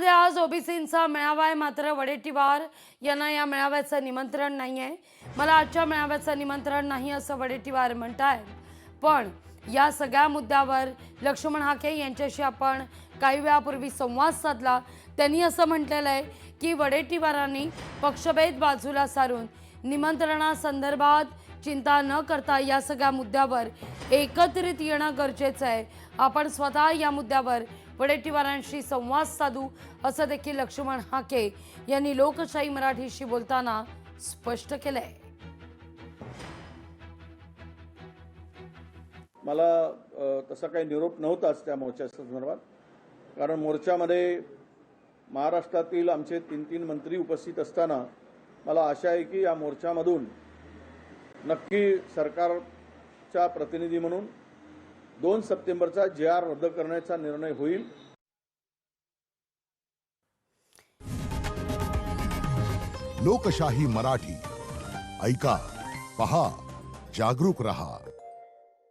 मोर्चामध्ये आज ओबीसींचा मेळावा आहे, मात्र वडेट्टीवार यांना या मेळाव्याचं निमंत्रण नाही आहे. मला आजच्या मेळाव्याचं निमंत्रण नाही असं वडेट्टीवार म्हणतायत. पण या सगळ्या मुद्द्यावर लक्ष्मण हाके यांच्याशी आपण काही वेळापूर्वी संवाद साधला. त्यांनी असं म्हटलेलं आहे की वडेट्टीवारांनी पक्षभेद बाजूला सारून निमंत्रणासंदर्भात चिंता न करता या सगळ्या मुद्द्यावर एकत्रित येणं गरजेचं आहे. आपण स्वतः या मुद्द्यावर वडेट्टीवारांशी संवाद साधू असं देखील लक्ष्मण हाके यांनी लोकशाही मराठीशी बोलताना स्पष्ट केलंय. मला तसा काही निरोप नव्हताच त्या मोर्चाच्या संदर्भात, कारण मोर्चामध्ये महाराष्ट्रातील आमचे 3 मंत्री उपस्थित असताना मला आशा आहे की या मोर्चामधून नक्की सरकारचा प्रतिनिधी म्हणून 2 सप्टेंबरचा JR रद्द करण्याचा निर्णय होईल. लोकशाही मराठी ऐका, पहा, जागरूक रहा.